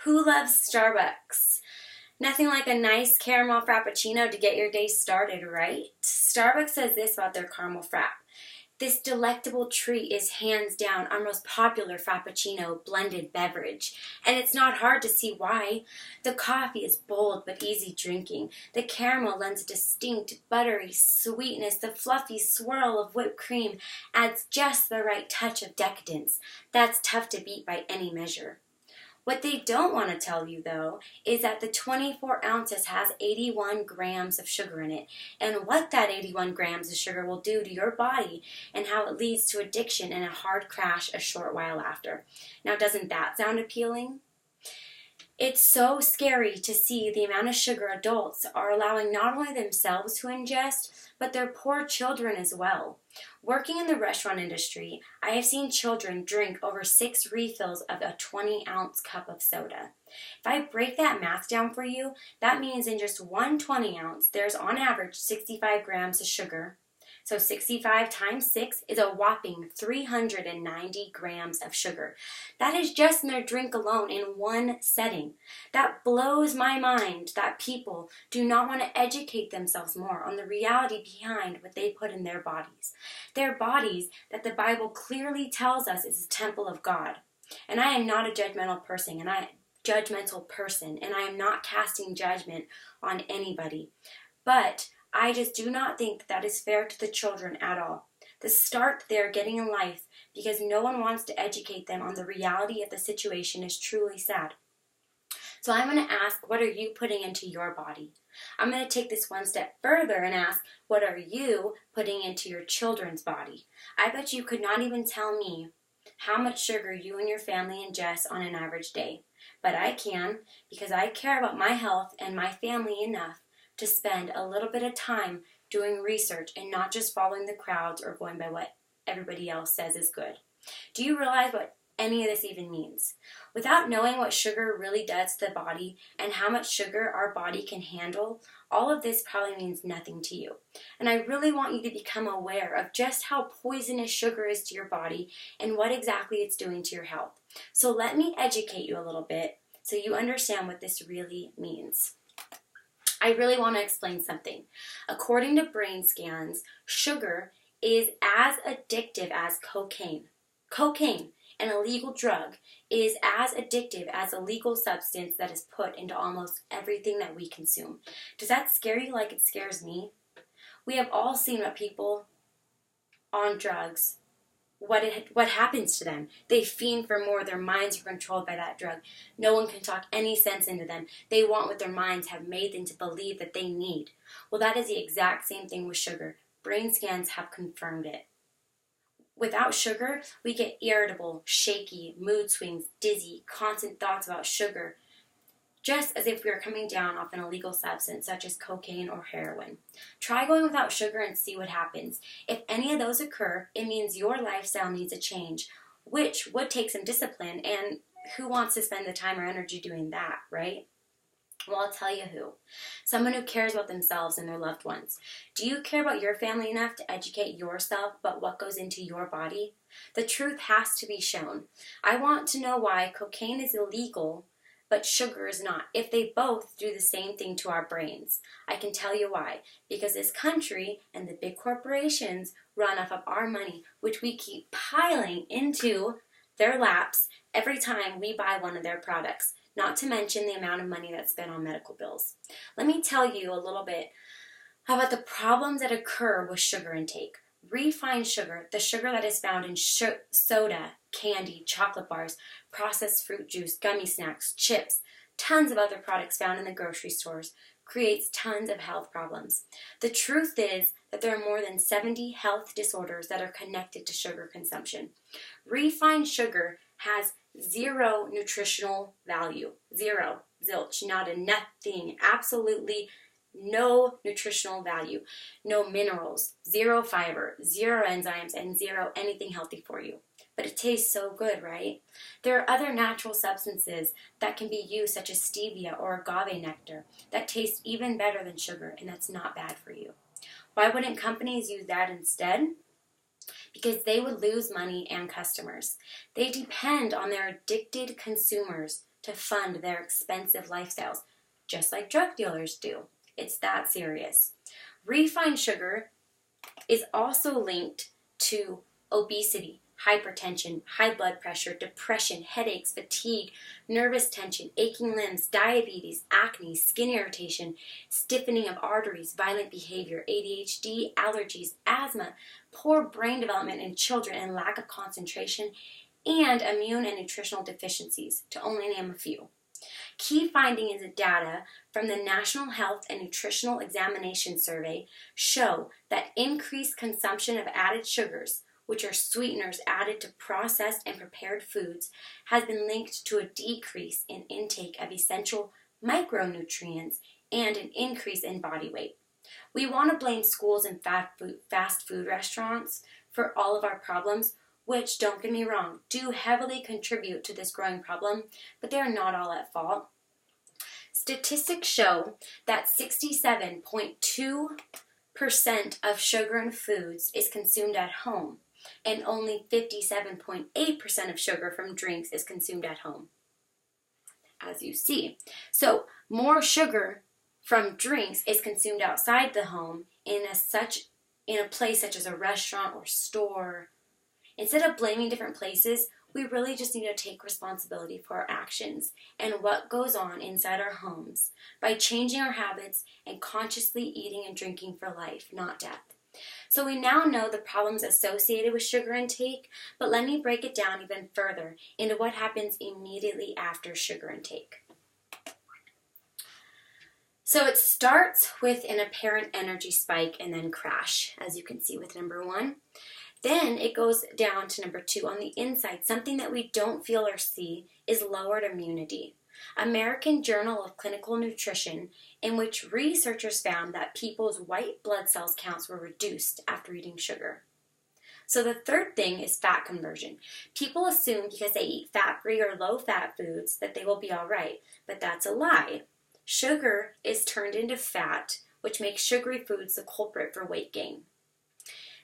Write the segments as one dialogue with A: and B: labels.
A: Who loves Starbucks? Nothing like a nice caramel frappuccino to get your day started, right? Starbucks says this about their caramel frap. This delectable treat is hands down our most popular frappuccino blended beverage, and it's not hard to see why. The coffee is bold but easy drinking. The caramel lends a distinct buttery sweetness. The fluffy swirl of whipped cream adds just the right touch of decadence. That's tough to beat by any measure. What they don't want to tell you, though, is that the 24 ounces has 81 grams of sugar in it, and what that 81 grams of sugar will do to your body, and how it leads to addiction and a hard crash a short while after. Now, doesn't that sound appealing? It's so scary to see the amount of sugar adults are allowing not only themselves to ingest, but their poor children as well. Working in the restaurant industry, I have seen children drink over 6 refills of a 20-ounce cup of soda. If I break that math down for you, that means in just one 20-ounce, there's on average 65 grams of sugar. So 65 times 6 is a whopping 390 grams of sugar. That is just in their drink alone in one setting. That blows my mind that people do not want to educate themselves more on the reality behind what they put in their bodies. Their bodies that the Bible clearly tells us is a temple of God. And I am not a judgmental person, and I am not casting judgment on anybody. But I just do not think that is fair to the children at all. The start they are getting in life because no one wants to educate them on the reality of the situation is truly sad. So I'm going to ask, what are you putting into your body? I'm going to take this one step further and ask, what are you putting into your children's body? I bet you could not even tell me how much sugar you and your family ingest on an average day. But I can, because I care about my health and my family enough to spend a little bit of time doing research and not just following the crowds or going by what everybody else says is good. Do you realize what any of this even means? Without knowing what sugar really does to the body and how much sugar our body can handle, all of this probably means nothing to you. And I really want you to become aware of just how poisonous sugar is to your body and what exactly it's doing to your health. So let me educate you a little bit so you understand what this really means. I really want to explain something. According to brain scans, sugar is as addictive as cocaine. Cocaine, an illegal drug, is as addictive as a legal substance that is put into almost everything that we consume. Does that scare you like it scares me? We have all seen what people on drugs, what happens to them. They fiend for more. Their minds are controlled by that drug. No one can talk any sense into them. They want what their minds have made them to believe that they need. Well, that is the exact same thing with sugar. Brain scans have confirmed it. Without sugar, we get irritable, shaky, mood swings, dizzy, constant thoughts about sugar, just as if we were coming down off an illegal substance such as cocaine or heroin. Try going without sugar and see what happens. If any of those occur, it means your lifestyle needs a change, which would take some discipline, and who wants to spend the time or energy doing that, right? Well, I'll tell you who. Someone who cares about themselves and their loved ones. Do you care about your family enough to educate yourself about what goes into your body? The truth has to be shown. I want to know why cocaine is illegal, but sugar is not, if they both do the same thing to our brains. I can tell you why. Because this country and the big corporations run off of our money, which we keep piling into their laps every time we buy one of their products, not to mention the amount of money that's spent on medical bills. Let me tell you a little bit about the problems that occur with sugar intake. Refined sugar, the sugar that is found in soda, candy, chocolate bars, processed fruit juice, gummy snacks, chips, tons of other products found in the grocery stores, creates tons of health problems. The truth is that there are more than 70 health disorders that are connected to sugar consumption. Refined sugar has zero nutritional value. Zero. Zilch. Not a nothing. Absolutely no nutritional value, no minerals, zero fiber, zero enzymes, and zero anything healthy for you. But it tastes so good, right? There are other natural substances that can be used, such as stevia or agave nectar, that taste even better than sugar, and that's not bad for you. Why wouldn't companies use that instead? Because they would lose money and customers. They depend on their addicted consumers to fund their expensive lifestyles, just like drug dealers do. It's that serious. Refined sugar is also linked to obesity, hypertension, high blood pressure, depression, headaches, fatigue, nervous tension, aching limbs, diabetes, acne, skin irritation, stiffening of arteries, violent behavior, ADHD, allergies, asthma, poor brain development in children, and lack of concentration, and immune and nutritional deficiencies, to only name a few. Key findings and data from the National Health and Nutritional Examination Survey show that increased consumption of added sugars, which are sweeteners added to processed and prepared foods, has been linked to a decrease in intake of essential micronutrients and an increase in body weight. We want to blame schools and fast food restaurants for all of our problems, which, don't get me wrong, do heavily contribute to this growing problem, but they are not all at fault. Statistics show that 67.2% of sugar in foods is consumed at home, and only 57.8% of sugar from drinks is consumed at home, as you see. So more sugar from drinks is consumed outside the home in a place such as a restaurant or store. Instead of blaming different places, we really just need to take responsibility for our actions and what goes on inside our homes by changing our habits and consciously eating and drinking for life, not death. So we now know the problems associated with sugar intake, but let me break it down even further into what happens immediately after sugar intake. So it starts with an apparent energy spike and then crash, as you can see with number 1. Then it goes down to number 2. On the inside, something that we don't feel or see is lowered immunity. American Journal of Clinical Nutrition, in which researchers found that people's white blood cells counts were reduced after eating sugar. So the third thing is fat conversion. People assume because they eat fat-free or low-fat foods that they will be all right, but that's a lie. Sugar is turned into fat, which makes sugary foods the culprit for weight gain.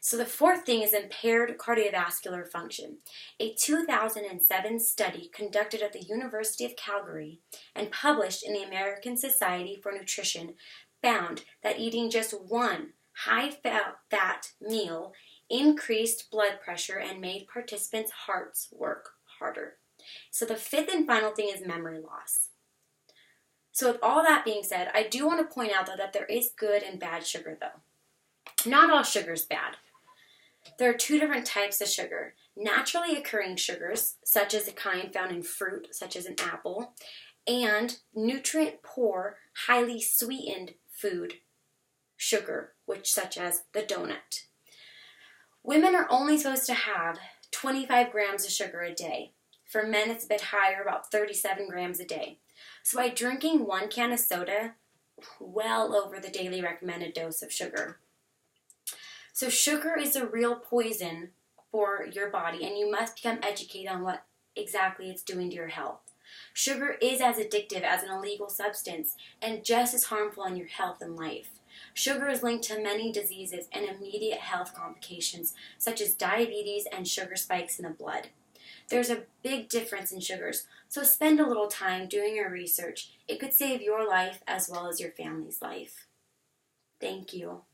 A: So the fourth thing is impaired cardiovascular function. A 2007 study conducted at the University of Calgary and published in the American Society for Nutrition found that eating just one high-fat meal increased blood pressure and made participants' hearts work harder. So the fifth and final thing is memory loss. So with all that being said, I do want to point out though that there is good and bad sugar though. Not all sugar is bad. There are 2 different types of sugar. Naturally occurring sugars, such as the kind found in fruit, such as an apple, and nutrient-poor, highly sweetened food sugar, such as the donut. Women are only supposed to have 25 grams of sugar a day. For men, it's a bit higher, about 37 grams a day. So by drinking 1 can of soda, well over the daily recommended dose of sugar. So sugar is a real poison for your body, and you must become educated on what exactly it's doing to your health. Sugar is as addictive as an illegal substance and just as harmful on your health and life. Sugar is linked to many diseases and immediate health complications, such as diabetes and sugar spikes in the blood. There's a big difference in sugars, so spend a little time doing your research. It could save your life as well as your family's life. Thank you.